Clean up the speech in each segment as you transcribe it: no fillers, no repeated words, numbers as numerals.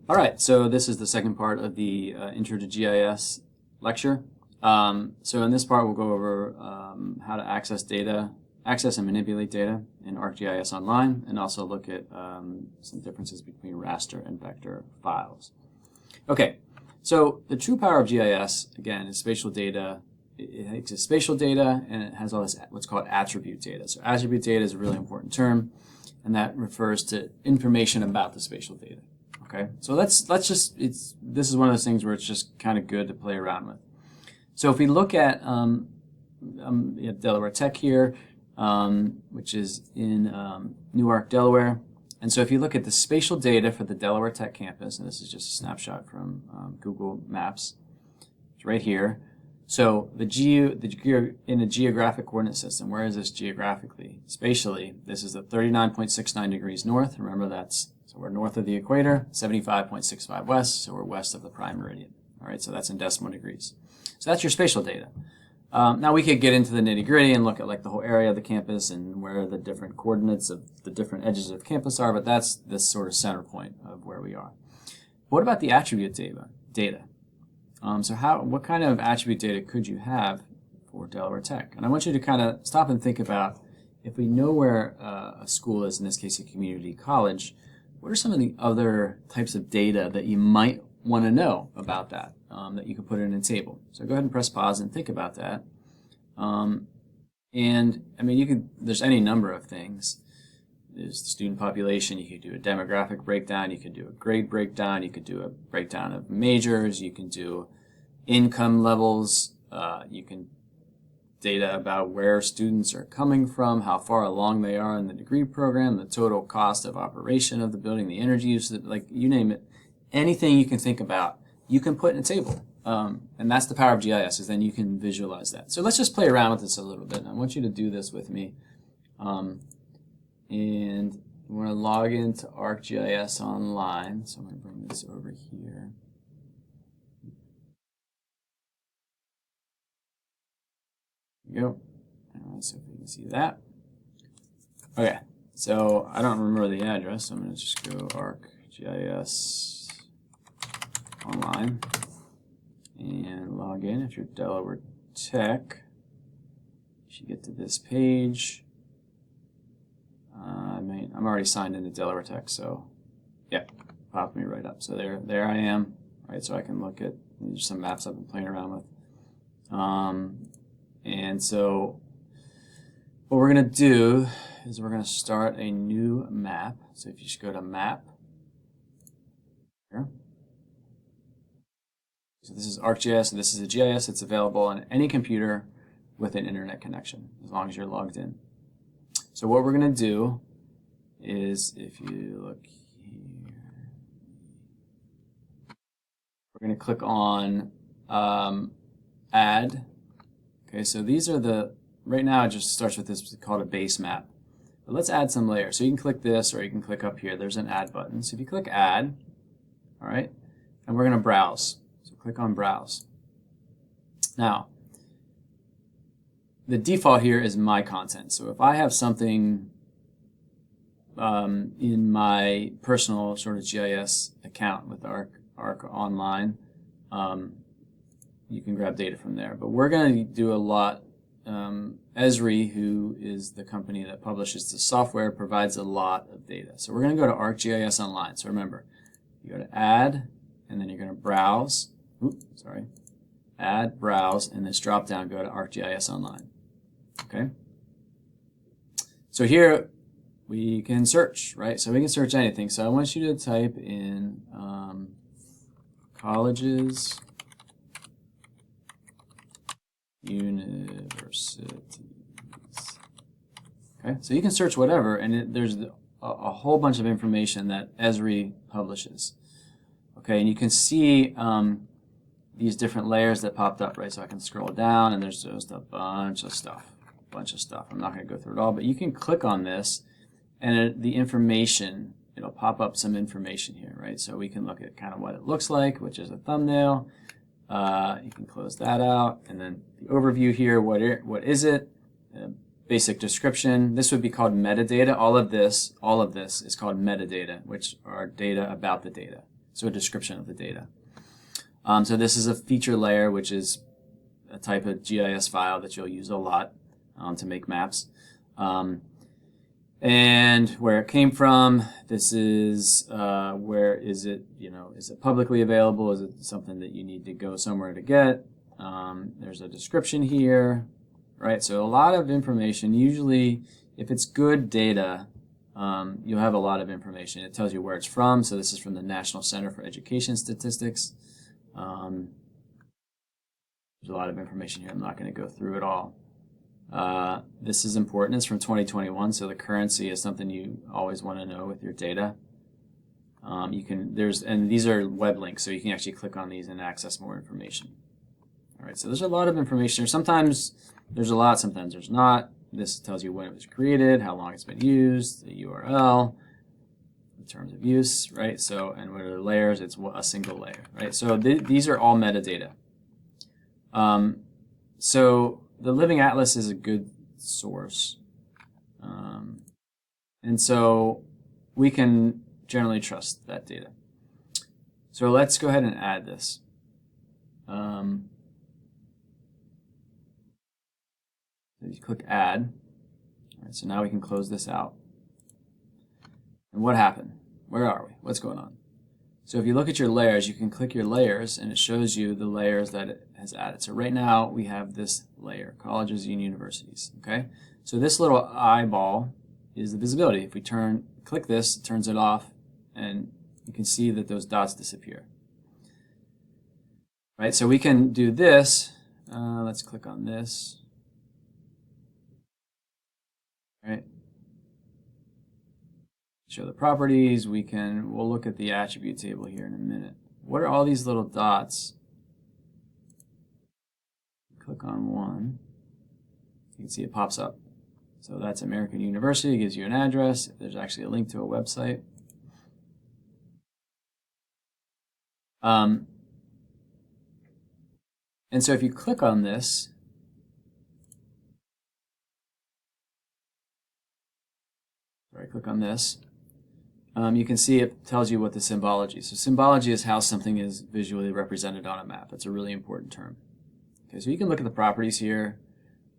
All right, so this is the second part of the Intro to GIS lecture. So in this part, we'll go over how to access and manipulate data in ArcGIS Online, and also look at some differences between raster and vector files. Okay, so the true power of GIS, again, is spatial data. It takes spatial data, and it has all this what's called attribute data. So attribute data is a really important term, and that refers to information about the spatial data. Okay, so let's just, this is one of those things where it's just kind of good to play around with. So if we look at we have Delaware Tech here, which is in Newark, Delaware. And so if you look at the spatial data for the Delaware Tech campus, and this is just a snapshot from Google Maps, it's right here. So in a geographic coordinate system, where is this geographically? Spatially, this is the 39.69 degrees north. Remember, so we're north of the equator, 75.65 west, so we're west of the prime meridian. All right, so that's in decimal degrees. So that's your spatial data. Now we could get into the nitty-gritty and look at like the whole area of the campus and where the different coordinates of the different edges of the campus are, but that's this sort of center point of where we are. What about the attribute data? So what kind of attribute data could you have for Delaware Tech? And I want you to kind of stop and think about, if we know where a school is, in this case a community college, what are some of the other types of data that you might want to know about that, that you can put in a table? So go ahead and press pause and think about that. And I mean, there's any number of things. There's the student population. You could do a demographic breakdown. You could do a grade breakdown. You could do a breakdown of majors. You can do income levels. You can data about where students are coming from, how far along they are in the degree program, the total cost of operation of the building, the energy use, like you name it. Anything you can think about, you can put in a table. And that's the power of GIS, is then you can visualize that. So let's just play around with this a little bit. And I want you to do this with me. And we're going to log into ArcGIS Online. So I'm going to bring this over here. There we go. Let's see if we can see that. Okay, so I don't remember the address, so I'm going to just go ArcGIS Online and log in. If you're Delaware Tech, you should get to this page. I'm already signed into Delaware Tech, so yeah, popped me right up. So there I am, right? So I can look at, there's some maps I've been playing around with. And so what we're going to do is we're going to start a new map. So if you just go to Map, here. So this is ArcGIS, and this is a GIS. It's available on any computer with an internet connection, as long as you're logged in. So what we're going to do is, if you look here, we're going to click on Add. Okay, so these are right now it just starts with this called a base map. But let's add some layers. So you can click this, or you can click up here. There's an Add button. So if you click Add, all right, and we're going to browse. So click on Browse. Now, the default here is my content. So if I have something in my personal sort of GIS account with Arc Online, you can grab data from there. But we're going to do a lot. Esri, who is the company that publishes the software, provides a lot of data. So we're going to go to ArcGIS Online. So remember, you go to Add, and then you're going to Browse. Add, Browse, and this drop down, go to ArcGIS Online. Okay. So here we can search, right? So we can search anything. So I want you to type in colleges, universities. Okay. So you can search whatever, and there's a whole bunch of information that Esri publishes. Okay, and you can see these different layers that popped up, right? So I can scroll down, and there's just a bunch of stuff. I'm not going to go through it all, but you can click on this, and the information, it'll pop up some information here, right? So we can look at kind of what it looks like, which is a thumbnail. You can close that out, and then the overview here, what is it? Basic description. This would be called metadata. All of this is called metadata, which are data about the data. so a description of the data. So this is a feature layer, which is a type of GIS file that you'll use a lot to make maps. And where it came from, this is where is it, is it publicly available? Is it something that you need to go somewhere to get? There's a description here, right? So a lot of information. Usually, if it's good data, you'll have a lot of information. It tells you where it's from. So this is from the National Center for Education Statistics. There's a lot of information here. I'm not going to go through it all. This is important. It's from 2021, so the currency is something you always want to know with your data. And these are web links, so you can actually click on these and access more information. All right, so there's a lot of information. Sometimes there's a lot, sometimes there's not. This tells you when it was created, how long it's been used, the URL, the terms of use, right? So, and what are the layers? It's a single layer, right? So these are all metadata. So the Living Atlas is a good source. And so we can generally trust that data. So let's go ahead and add this. If you click Add, all right, so now we can close this out. And what happened? Where are we? What's going on? So if you look at your layers, you can click your layers, and it shows you the layers that it has added. So right now, we have this layer, colleges and universities, okay? So this little eyeball is the visibility. If we click this, it turns it off, and you can see that those dots disappear. Right, so we can do this. Let's click on this. Right. Show the properties. We'll look at the attribute table here in a minute. What are all these little dots? Click on one. You can see it pops up. So that's American University. It gives you an address. There's actually a link to a website. And so if you click on this, click on this, you can see it tells you what the symbology is. So symbology is how something is visually represented on a map. That's a really important term. Okay, so you can look at the properties here,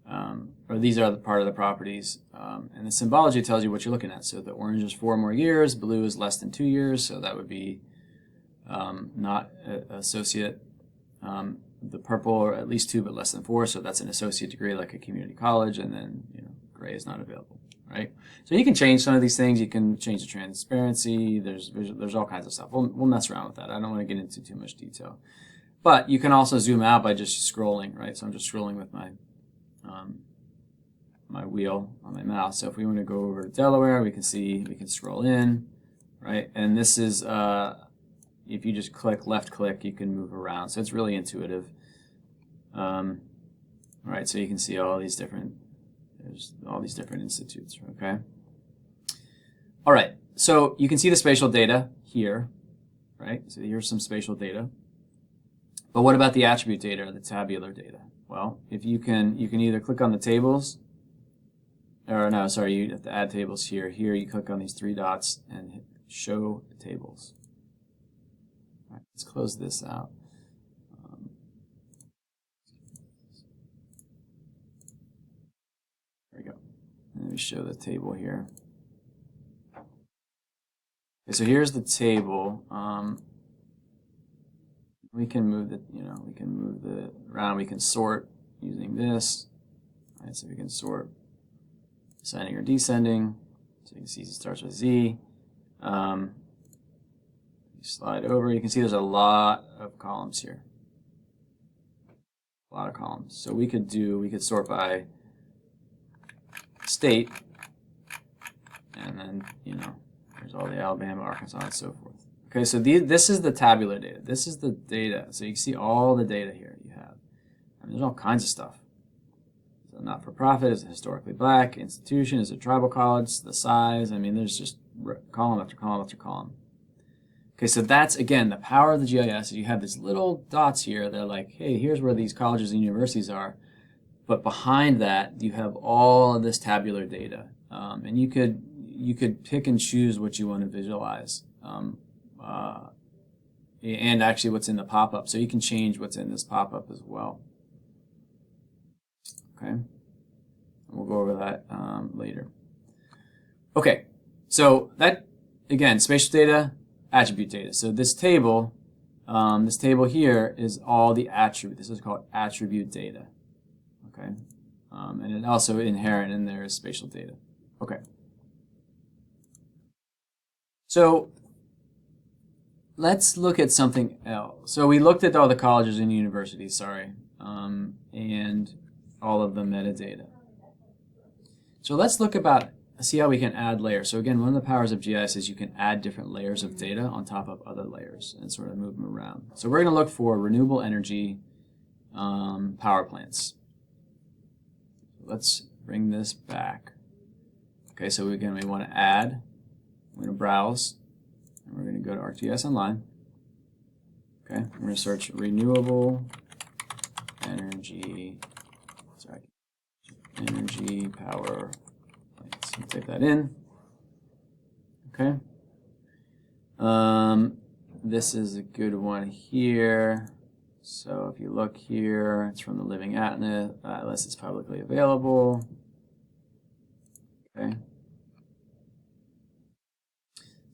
or these are the part of the properties, and the symbology tells you what you're looking at. So the orange is 4 more years, blue is less than 2 years, so that would be not associate. The purple are at least 2 but less than 4, so that's an associate degree like a community college, and then gray is not available. Right? So you can change some of these things. You can change the transparency. There's all kinds of stuff. We'll mess around with that. I don't want to get into too much detail. But you can also zoom out by just scrolling, right? So I'm just scrolling with my my wheel on my mouse. So if we want to go over to Delaware, we can scroll in, right? And this is if you just left click, you can move around. So it's really intuitive. Right? So you can see all these different. There's all these different institutes, okay? All right, so you can see the spatial data here, right? So here's some spatial data. But what about the attribute data or the tabular data? Well, if you can either click on the tables, or no, sorry, you have to add tables here. Here you click on these 3 dots and hit show tables. All right, let's close this out. Let me show the table here. Okay, so here's the table. We can move the around. We can sort using this. All right, so we can sort ascending or descending. So you can see it starts with Z. You slide over. You can see there's a lot of columns here. A lot of columns. So we could sort by state, and then there's all the Alabama, Arkansas, and so forth. Okay, so this is the tabular data. This is the data. So you can see all the data here you have. I mean, there's all kinds of stuff. So not-for-profit, is it historically black? Institution, is it tribal college? The size. I mean, there's just column after column after column. Okay, so that's, again, the power of the GIS. You have these little dots here. They're like, hey, here's where these colleges and universities are. But behind that, you have all of this tabular data, and you could pick and choose what you want to visualize. and actually what's in the pop-up. So you can change what's in this pop-up as well. Okay, we'll go over that later. Okay, so that, again, spatial data, attribute data. So this table here is all the attribute. This is called attribute data. Okay, and it also inherent in there is spatial data. Okay. So let's look at something else. So we looked at all the colleges and universities, and all of the metadata. So let's see how we can add layers. So again, one of the powers of GIS is you can add different layers of data on top of other layers and sort of move them around. So we're going to look for renewable energy power plants. Let's bring this back. Okay, so again, we want to add. We're going to browse, and we're going to go to ArcGIS Online. Okay, we're going to search renewable energy power plants. Type that in. Okay. This is a good one here. So if you look here, it's from the Living Atlas. It's publicly available. Okay.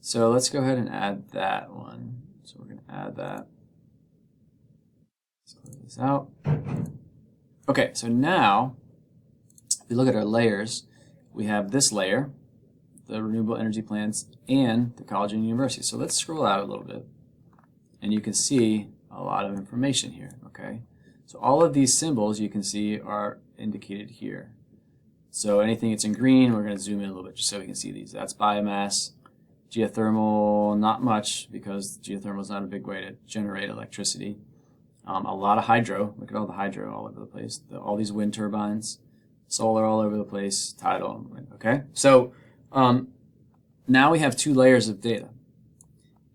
So let's go ahead and add that one. So we're going to add that. Let's close this out. Okay, so now, if we look at our layers, we have this layer, the renewable energy plants, and the college and university. So let's scroll out a little bit, and you can see a lot of information here, okay? So all of these symbols you can see are indicated here. So anything that's in green, we're going to zoom in a little bit just so we can see these. That's biomass. Geothermal, not much, because geothermal is not a big way to generate electricity. A lot of hydro. Look at all the hydro all over the place. All these wind turbines. Solar all over the place. Tidal. Okay? So now we have two layers of data.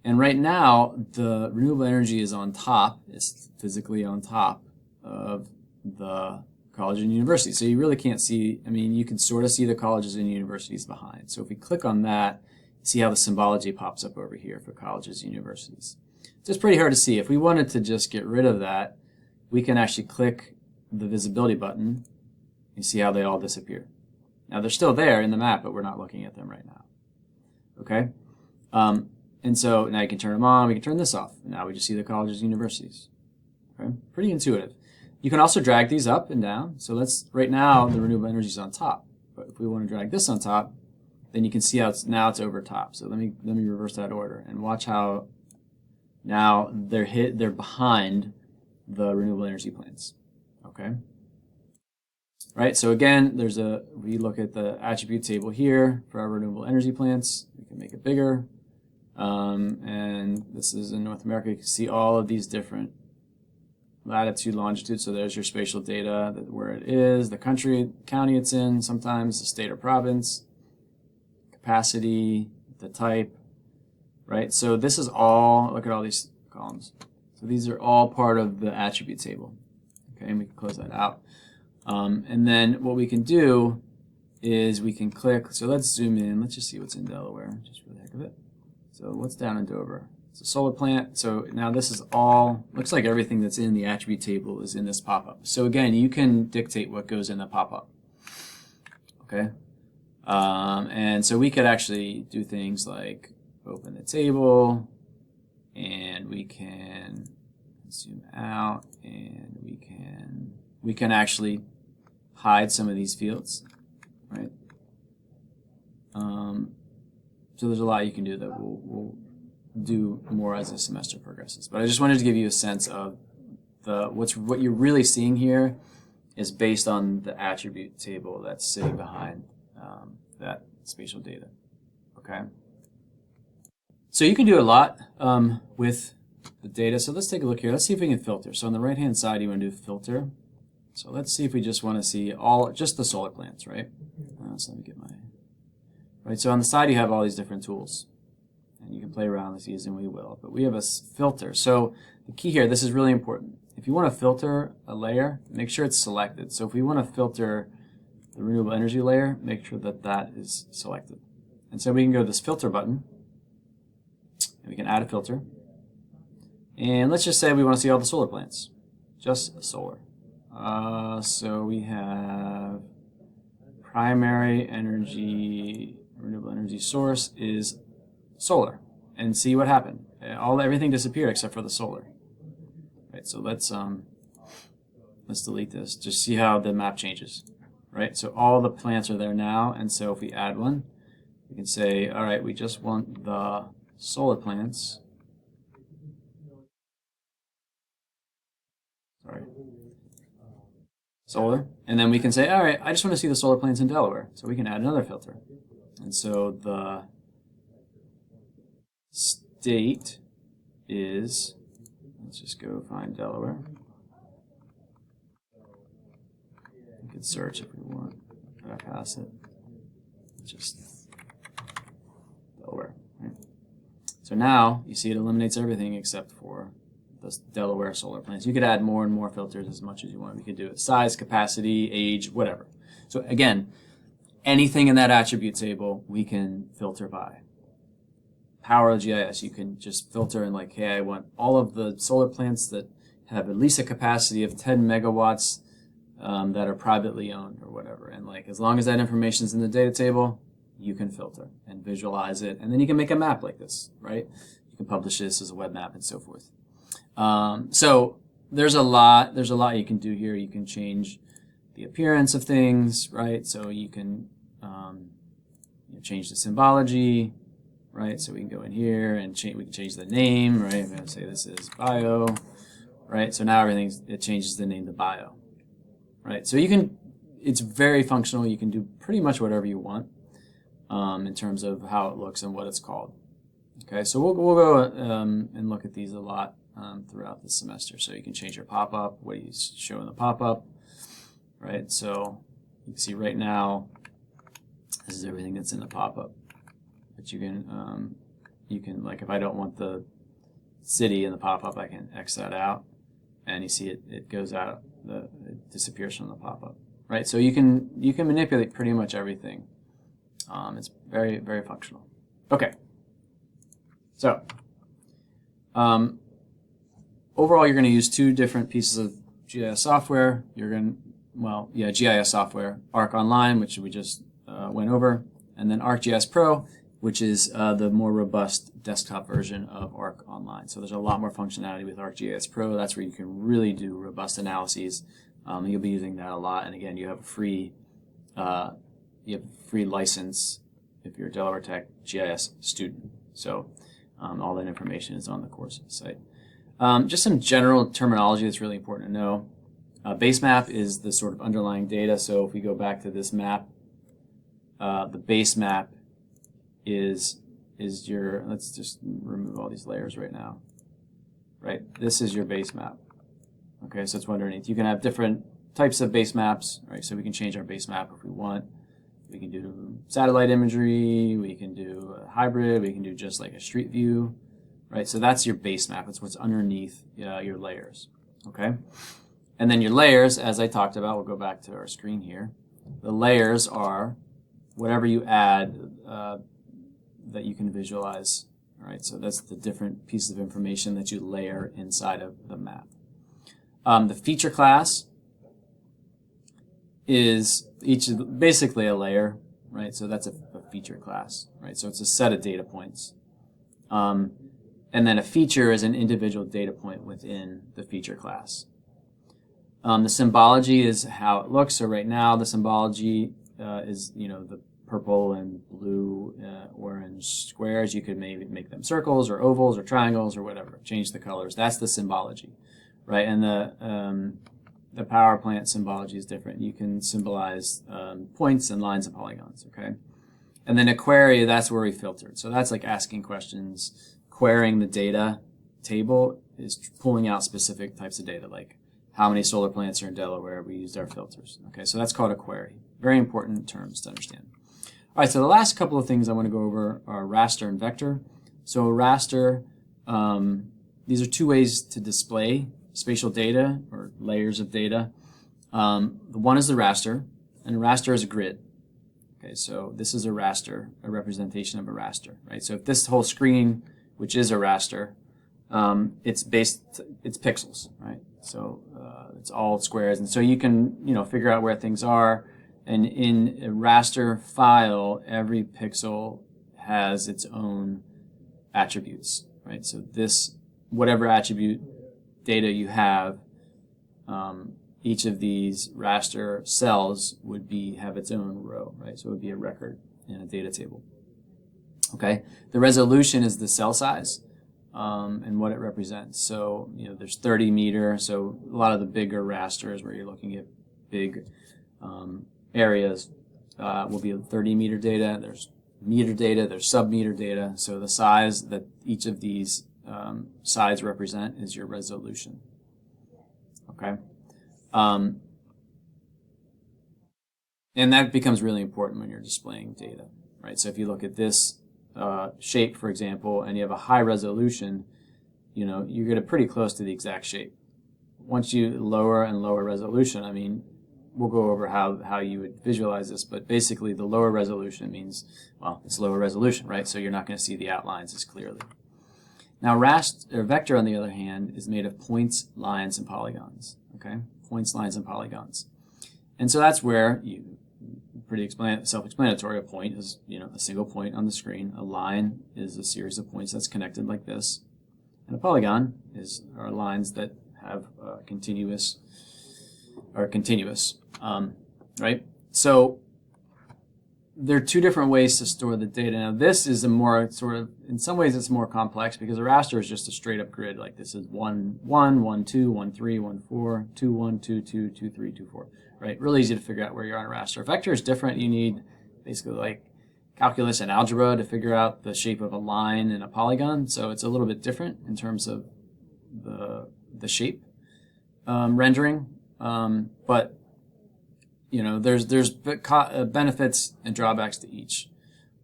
And right now, the renewable energy is on top. It's physically on top of the college and university. So you really can't see, you can sort of see the colleges and universities behind. So if we click on that, see how the symbology pops up over here for colleges and universities. So it's pretty hard to see. If we wanted to just get rid of that, we can actually click the visibility button and see how they all disappear. Now they're still there in the map, but we're not looking at them right now. Okay? And so now you can turn them on, we can turn this off. Now we just see the colleges and universities. Okay? Pretty intuitive. You can also drag these up and down. So right now the renewable energy is on top. But if we want to drag this on top, then you can see how now it's over top. So let me reverse that order and watch how now they're behind the renewable energy plants. Okay. Right. So again, we look at the attribute table here for our renewable energy plants. We can make it bigger. And this is in North America. You can see all of these different latitude, longitude. So there's your spatial data, where it is, the county it's in, sometimes the state or province. Capacity, the type, right? So this is all, look at all these columns. So these are all part of the attribute table. Okay, and we can close that out. And then what we can do is we can click, so let's zoom in, let's just see what's in Delaware, just for the heck of it. So what's down in Dover? It's a solar plant. So now this is all, looks like everything that's in the attribute table is in this pop-up. So again, you can dictate what goes in the pop-up. Okay? And so we could actually do things like open the table, and we can zoom out, and we can actually hide some of these fields, right? So there's a lot you can do that we'll do more as the semester progresses. But I just wanted to give you a sense of what you're really seeing here is based on the attribute table that's sitting behind that spatial data. Okay. So you can do a lot with the data. So let's take a look here. Let's see if we can filter. So on the right-hand side, you want to do filter. So let's see if we just want to see just the solar plants, right? So let me get right. So on the side, you have all these different tools, and you can play around with these, and we will. But we have a filter. So the key here, this is really important. If you want to filter a layer, make sure it's selected. So if we want to filter the renewable energy layer, make sure that that is selected. And so we can go to this filter button, and we can add a filter. And let's just say we want to see all the solar plants, just solar. So we have primary energy, renewable energy source is solar, and see what happened. Everything disappeared except for the solar. Right. So let's delete this. Just see how the map changes. Right. So all the plants are there now, and so if we add one, we can say, all right, we just want the solar plants. Sorry. Solar, and then we can say, all right, I just want to see the solar plants in Delaware, so we can add another filter. And so the state is, let's just go find Delaware. We could search if we want, but I pass it. Just Delaware. Right? So now you see it eliminates everything except for the Delaware solar plants. You could add more and more filters as much as you want. We could do it size, capacity, age, whatever. So again, anything in that attribute table we can filter by. Power of GIS, you can just filter and like, hey, I want all of the solar plants that have at least a capacity of 10 megawatts that are privately owned or whatever. And like, as long as that information is in the data table, you can filter and visualize it. And then you can make a map like this, right? You can publish this as a web map and so forth. So there's a lot you can do here. You can change the appearance of things, right? So you can change the symbology, right? So we can go in here and we can change the name, right? I'm going to say this is bio, right? So now it changes the name to bio, right? So it's very functional. You can do pretty much whatever you want in terms of how it looks and what it's called. Okay, so we'll go and look at these a lot throughout the semester. So you can change your pop-up, what you show in the pop-up, right? So you can see right now, this is everything that's in the pop-up. But you can like, if I don't want the city in the pop-up, I can X that out, and you see it goes out, it disappears from the pop-up, right? So you can manipulate pretty much everything. It's very, very functional. Okay. So, overall, you're going to use two different pieces of GIS software. GIS software, Arc Online, which we just went over, and then ArcGIS Pro, which is the more robust desktop version of Arc Online. So there's a lot more functionality with ArcGIS Pro. That's where you can really do robust analyses. You'll be using that a lot. And again, you have a free license if you're a Delaware Tech GIS student. So all that information is on the course site. Just some general terminology that's really important to know. Base map is the sort of underlying data. So if we go back to this map, the base map is your, let's just remove all these layers right now. Right, this is your base map. Okay, so it's underneath. You can have different types of base maps, right? So we can change our base map if we want. We can do satellite imagery, we can do a hybrid, we can do just like a street view, right? So that's your base map. It's what's underneath your layers, okay? And then your layers, as I talked about, we'll go back to our screen here. The layers are whatever you add that you can visualize, all right? So that's the different pieces of information that you layer inside of the map. The feature class is basically a layer, right? So that's a feature class, right? So it's a set of data points. And then a feature is an individual data point within the feature class. The symbology is how it looks. So right now the symbology is, the purple and blue, orange squares. You could maybe make them circles or ovals or triangles or whatever. Change the colors. That's the symbology, right? And the power plant symbology is different. You can symbolize points and lines and polygons, okay? And then a query, that's where we filtered. So that's like asking questions. Querying the data table is pulling out specific types of data, like how many solar plants are in Delaware. We used our filters, okay? So that's called a query. Very important terms to understand. All right, so the last couple of things I want to go over are raster and vector. So raster, these are two ways to display spatial data or layers of data. The one is the raster, and a raster is a grid. Okay, so this is a raster, a representation of a raster, right? So if this whole screen, which is a raster, it's pixels, right? So it's all squares, and so you can figure out where things are. And in a raster file, every pixel has its own attributes, right? So whatever attribute data you have, each of these raster cells would have its own row, right? So it would be a record in a data table. Okay, the resolution is the cell size and what it represents. So there's 30 meter. So a lot of the bigger rasters where you're looking at big areas will be 30 meter data. There's meter data. There's sub-meter data. So the size that each of these sides represent is your resolution. Okay. And that becomes really important when you're displaying data, right? So if you look at this shape, for example, and you have a high resolution, you get it pretty close to the exact shape. Once you lower and lower resolution, I mean, we'll go over how you would visualize this, but basically the lower resolution means, well, it's lower resolution, right? So you're not going to see the outlines as clearly. Now, vector, on the other hand, is made of points, lines, and polygons, okay? Points, lines, and polygons. And so that's where pretty self-explanatory. A point is, a single point on the screen. A line is a series of points that's connected like this. And a polygon are lines that have continuous, right? So there are two different ways to store the data. Now this is a more in some ways it's more complex because a raster is just a straight up grid. Like this is 1, 1, 1, 2, 1, 3, 1, 4, 2, 1, 2, 2, 2, 3, 2, 4. Right? Really easy to figure out where you're on a raster. A vector is different. You need basically like calculus and algebra to figure out the shape of a line and a polygon. So it's a little bit different in terms of the shape rendering. But there's benefits and drawbacks to each.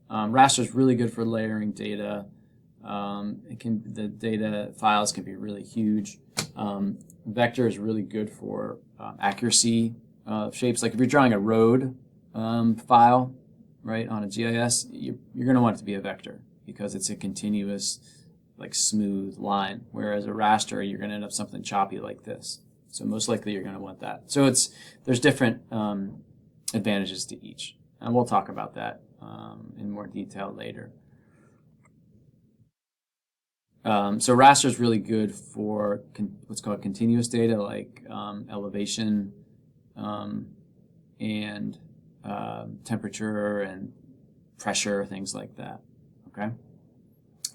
Raster is really good for layering data. The data files can be really huge. Vector is really good for accuracy shapes. Like if you're drawing a road file, right, on a GIS, you're going to want it to be a vector because it's a continuous, like smooth line. Whereas a raster, you're going to end up something choppy like this. So most likely you're going to want that. So there's different advantages to each, and we'll talk about that in more detail later. So raster is really good for what's called continuous data, like elevation and temperature and pressure, things like that. Okay. All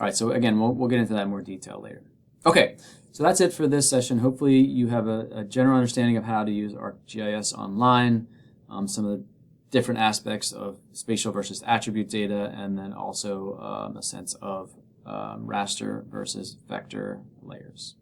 right. So again, we'll get into that in more detail later. Okay. So that's it for this session. Hopefully you have a general understanding of how to use ArcGIS online, some of the different aspects of spatial versus attribute data, and then also a sense of raster versus vector layers.